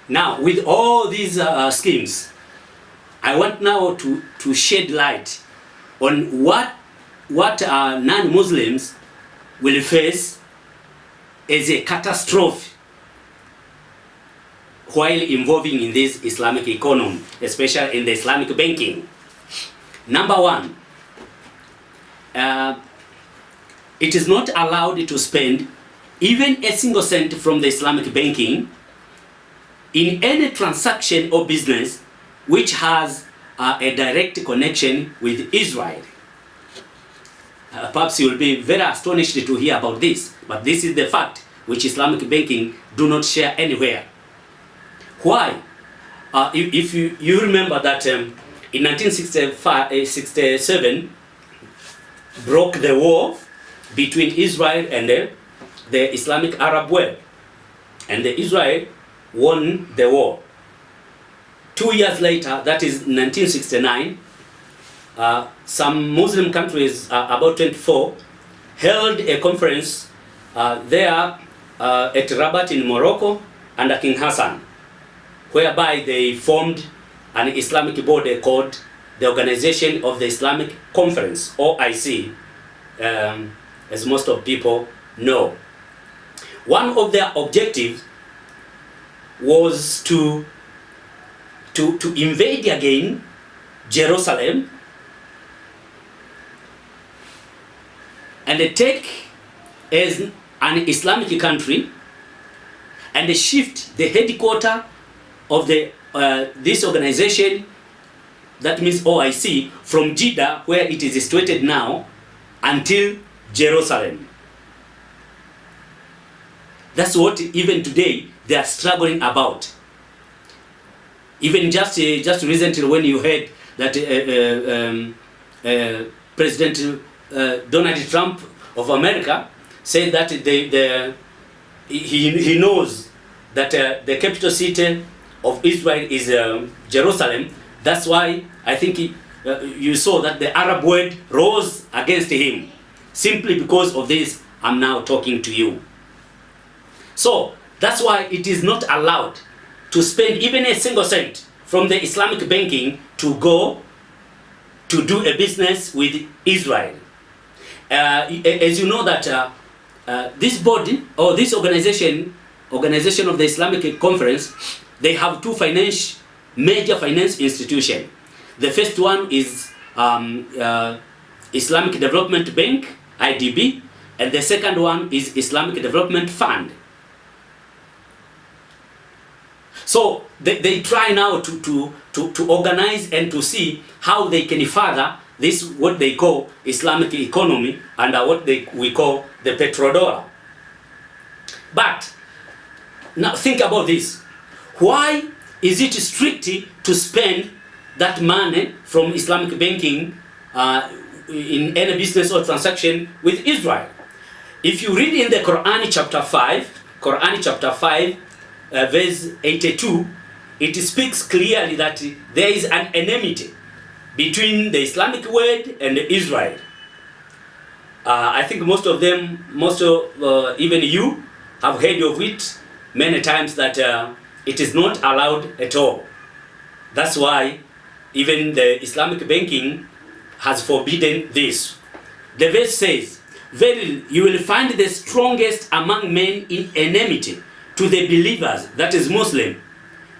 Now, with all these schemes, I want now to shed light on what non-Muslims will face as a catastrophe while involving in this Islamic economy, especially in the Islamic banking. Number one, it is not allowed to spend even a single cent from the Islamic banking in any transaction or business which has a direct connection with Israel. Perhaps you will be very astonished to hear about this, but this is the fact which Islamic banking do not share anywhere. Why? If you remember that in 1967 broke the war between Israel and the Islamic Arab world, and Israel won the war. 2 years later, that is 1969, some Muslim countries, about 24, held a conference there at Rabat in Morocco under King Hassan, whereby they formed an Islamic body called the Organization of the Islamic Conference, OIC, as most of people know. One of their objectives was to invade again Jerusalem and take as an Islamic country and shift the headquarters of this organization, that means OIC, from Jeddah, where it is situated now, until Jerusalem. That's what even today they are struggling about. Even just recently, when you heard that President Donald Trump of America said that he knows that the capital city of Israel is Jerusalem. That's why I think you saw that the Arab world rose against him. Simply because of this, I'm now talking to you. So that's why it is not allowed to spend even a single cent from the Islamic banking to go to do a business with Israel. As you know that this body or this organization of the Islamic Conference, they have two major finance institutions. The first one is Islamic Development Bank, IDB, and the second one is Islamic Development Fund. So they try now to organize and to see how they can further this, what they call Islamic economy, under what we call the petrodollar. But now think about this. Why is it strict to spend that money from Islamic banking in any business or transaction with Israel? If you read in the Quran chapter 5, verse 82, it speaks clearly that there is an enmity between the Islamic world and Israel. I think most of even you have heard of it many times, that it is not allowed at all. That's why even the Islamic banking has forbidden this. The verse says, "Verily, you will find the strongest among men in enmity to the believers," that is Muslim,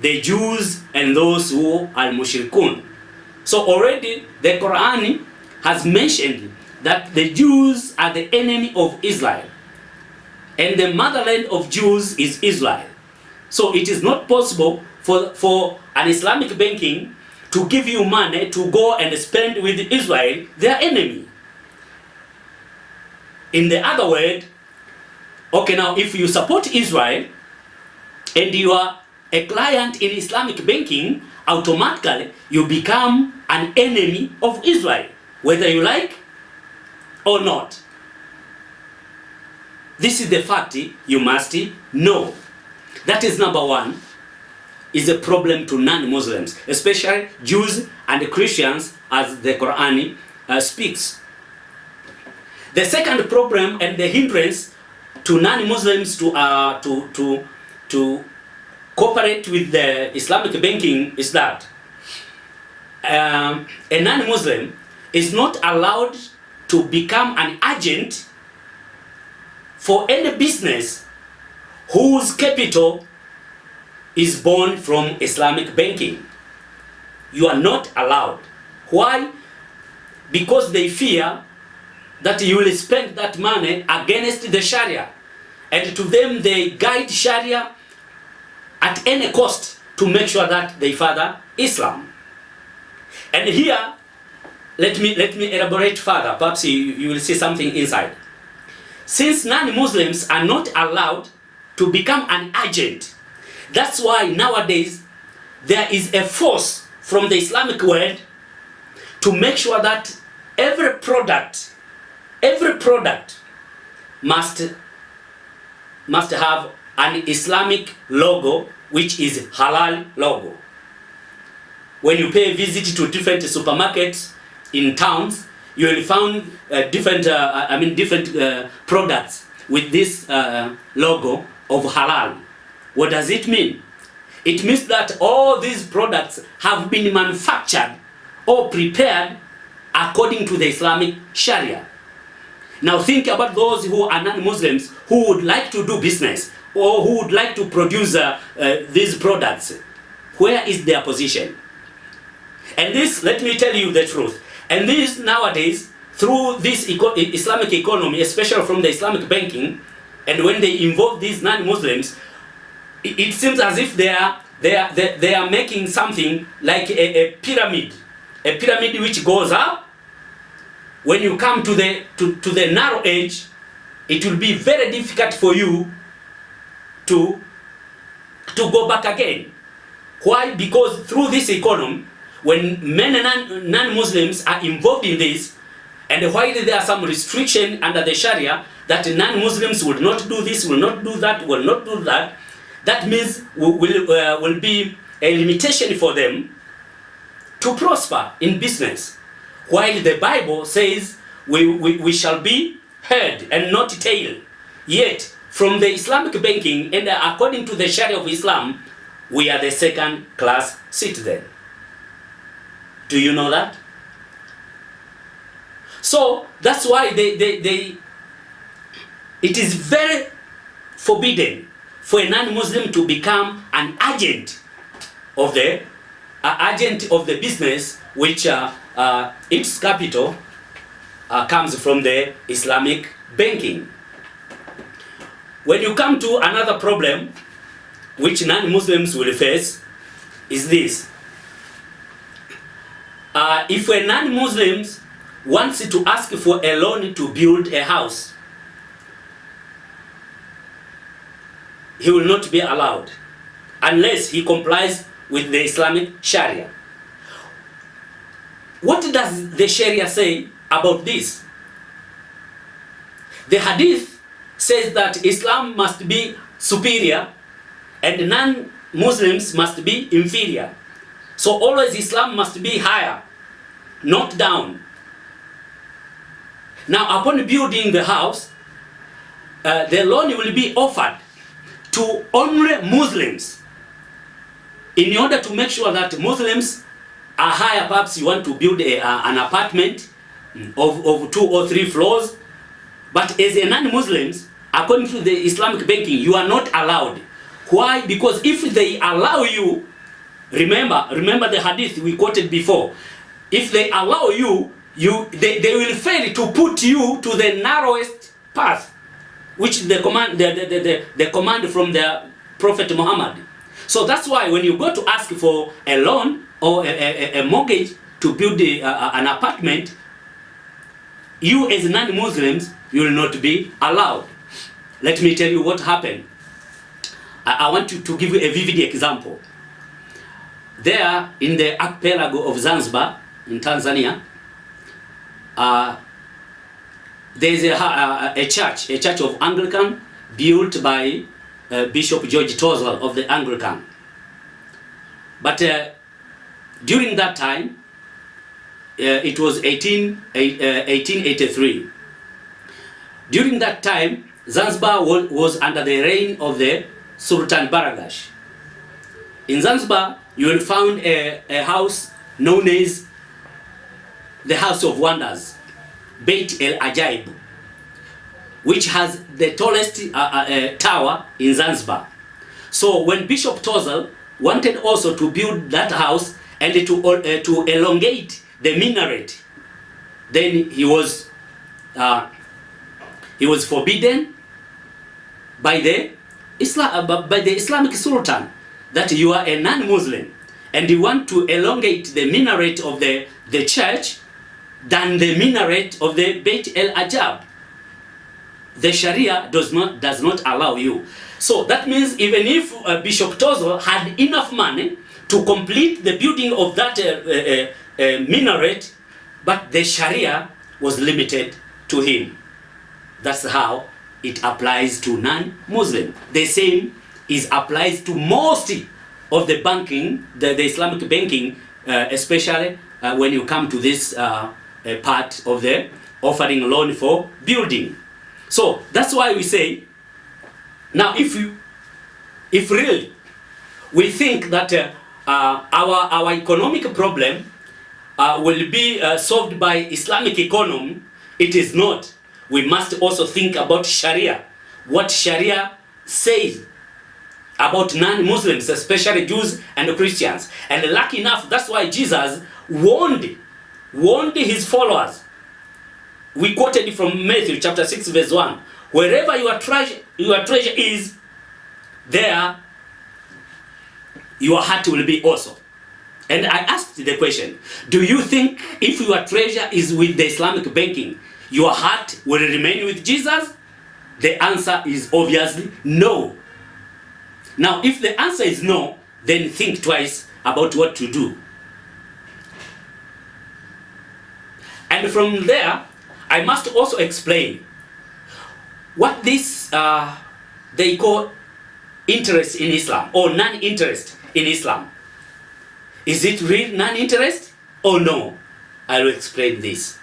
"the Jews and those who are mushrikun." So already the Quran has mentioned that the Jews are the enemy of Israel, and the motherland of Jews is Israel. So it is not possible for an Islamic banking to give you money to go and spend with Israel, their enemy. In the other word, okay, now if you support Israel and you are a client in Islamic banking, automatically you become an enemy of Israel, whether you like or not. This is the fact you must know. That is number one, is a problem to non-Muslims, especially Jews and Christians, as the Quran speaks. The second problem and the hindrance to non-Muslims to cooperate with the Islamic banking is that a non-Muslim is not allowed to become an agent for any business whose capital is born from Islamic banking. You are not allowed. Why? Because they fear that you will spend that money against the Sharia. And to them, they guide Sharia at any cost to make sure that they further Islam. And here, let me elaborate further. Perhaps you will see something inside. Since non-Muslims are not allowed to become an agent, that's why nowadays there is a force from the Islamic world to make sure that every product must have an Islamic logo, which is halal logo. When you pay a visit to different supermarkets in towns, you will find different products with this logo of halal. What does it mean? It means that all these products have been manufactured or prepared according to the Islamic Sharia. Now think about those who are non-Muslims who would like to do business or who would like to produce these products. Where is their position? And this, let me tell you the truth. And this nowadays, through this Islamic economy, especially from the Islamic banking, and when they involve these non-Muslims, it seems as if they are making something like a pyramid which goes up. When you come to the narrow edge, it will be very difficult for you to go back again. Why? Because through this economy, when many non-Muslims are involved in this, and while there are some restriction under the Sharia that non-Muslims will not do this, will not do that, will not do that, that means will be a limitation for them to prosper in business. While the Bible says we shall be head and not tail. Yet, from the Islamic banking and according to the Sharia of Islam, we are the second-class citizen. Do you know that? So that's why it is very forbidden for a non-Muslim to become an agent of the business which its capital comes from the Islamic banking. When you come to another problem which non-Muslims will face is this. If a non-Muslim wants to ask for a loan to build a house, he will not be allowed unless he complies with the Islamic Sharia. What does the Sharia say about this? The Hadith says that Islam must be superior and non-Muslims must be inferior. So always Islam must be higher, not down. Now upon building the house, the loan will be offered to only Muslims in order to make sure that Muslims are higher. Perhaps you want to build an apartment of 2 or 3 floors, but as a non-Muslims, according to the Islamic banking, you are not allowed. Why? Because if they allow you, remember the hadith we quoted before, if they allow you, they will fail to put you to the narrowest path, which is the command from the Prophet Muhammad. So that's why when you go to ask for a loan or a mortgage to build an apartment, you as non-Muslims, you will not be allowed. Let me tell you what happened. I want to give you a vivid example. There in the archipelago of Zanzibar in Tanzania, there is a church of Anglican built by Bishop George Tozel of the Anglican. But during that time, it was 1883. During that time, Zanzibar was under the reign of the Sultan Baragash. In Zanzibar, you will find a house known as the House of Wonders, Beit El Ajaib, which has the tallest tower in Zanzibar. So when Bishop Tozel wanted also to build that house and to elongate the minaret, then he was forbidden by the Islamic Sultan that you are a non-Muslim and you want to elongate the minaret of the church than the minaret of the Beit El Ajab. The Sharia does not allow you. So that means even if Bishop Tozel had enough money to complete the building of that minaret, but the Sharia was limited to him. That's how it applies to non-Muslim. The same applies to most of the banking, the Islamic banking, especially when you come to this part of the offering loan for building. So that's why we say, now if really we think that our economic problem will be solved by Islamic economy, it is not. We must also think about Sharia, what Sharia says about non-Muslims, especially Jews and Christians. And lucky enough, that's why Jesus warned his followers. We quoted from Matthew chapter 6 verse 1. Wherever your treasure is, there your heart will be also. And I asked the question, do you think if your treasure is with the Islamic banking, your heart will remain with Jesus? The answer is obviously no. Now, if the answer is no, then think twice about what to do. And from there, I must also explain what this they call interest in Islam or non-interest in Islam. Is it real non-interest or no? I will explain this.